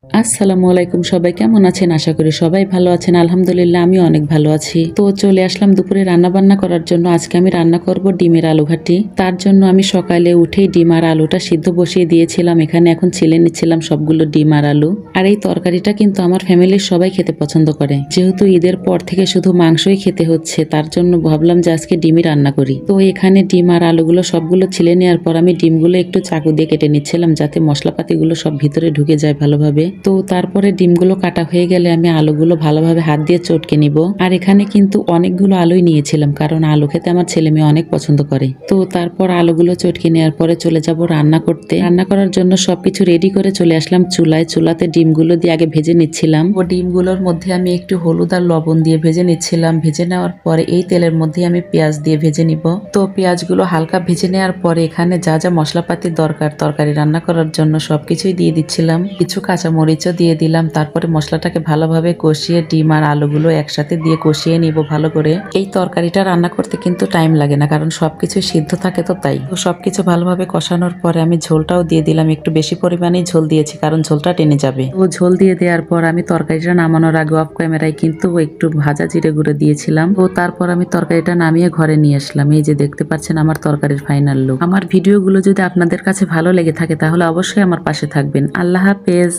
আসসালামু আলাইকুম, সবাই কেমন আছেন? আশা করি সবাই ভালো আছেন। আলহামদুলিল্লাহ আমি অনেক ভালো আছি। তো চলে আসলাম দুপুরে রান্না বান্না করার জন্য। আজকে আমি রান্না করব ডিমের আলু ঘাটি। তার জন্য আমি সকালে উঠেই ডিম আর আলুটা সিদ্ধ বসিয়ে দিয়েছিলাম। এখানে এখন ছিলে নিচ্ছিলাম সবগুলো ডিম আর আলু। আর এই তরকারিটা কিন্তু আমার ফ্যামিলির সবাই খেতে পছন্দ করে। যেহেতু ঈদের পর থেকে শুধু মাংসই খেতে হচ্ছে, তার জন্য ভাবলাম যে আজকে ডিমই রান্না করি। তো এখানে ডিম আর আলুগুলো সবগুলো ছিলে নেওয়ার পর আমি ডিমগুলো একটু চাকু দিয়ে কেটে নিচ্ছিলাম, যাতে মশলাপাতিগুলো সব ভিতরে ঢুকে যায় ভালোভাবে। তো তারপরে ডিমগুলো কাটা হয়ে গেলে আমি আলুগুলো ভালোভাবে হাত দিয়ে চটকে নিব। আর এখানে কিন্তু অনেকগুলো আলুই নিয়েছিলাম, কারণ আলু খেতে আমার ছেলে মেয়ে অনেক পছন্দ করে। তো তারপর আলুগুলো চটকে নেওয়ার পরে চলে যাব রান্না করতে। রান্না করার জন্য সবকিছু রেডি করে চলে আসলাম চুলায়। চুলাতে ডিমগুলো দিয়ে আগে ভেজে নিচ্ছিলাম। ও ডিমগুলোর মধ্যে আমি একটু হলুদ আর লবণ দিয়ে ভেজে নিচ্ছিলাম। ভেজে নেওয়ার পরে এই তেলের মধ্যে আমি পেঁয়াজ দিয়ে ভেজে নিব। তো পেঁয়াজগুলো হালকা ভেজে নেওয়ার পরে এখানে যা যা মশলাপাতির দরকার তরকারি রান্না করার জন্য সবকিছুই দিয়ে দিচ্ছিলাম। কিছু কাঁচামরিচও দিয়ে দিলাম। তারপরে মশলাটাকে ভালোভাবে কষিয়ে ডিম আর আলুগুলো একসাথে দিয়ে কষিয়ে নিব ভালো করে। এই তরকারিটা রান্না করতে কিন্তু টাইম লাগে না, কারণ সবকিছু সিদ্ধ থাকে, তো তাই। তো সবকিছু ভালোভাবে কষানোর পরে আমি ঝোলটাও দিয়ে দিলাম। একটু বেশি পরিমাণেই ঝোল দিয়েছি, কারণ ঝোলটা টেনে যাবে। তো ঝোল দিয়ে দেওয়ার পর আমি তরকারিটা নামানোর আগে অফ ক্যামেরায় কিন্তু একটু ভাজা জিরে গুঁড়ো দিয়েছিলাম। তো তারপর আমি তরকারিটা নামিয়ে ঘরে নিয়ে আসলাম। এই যে দেখতে পাচ্ছেন আমার তরকারির ফাইনাল লুক। আমার ভিডিওগুলো যদি আপনাদের কাছে ভালো লেগে থাকে তাহলে অবশ্যই আমার পাশে থাকবেন। আল্লাহ হাফেজ।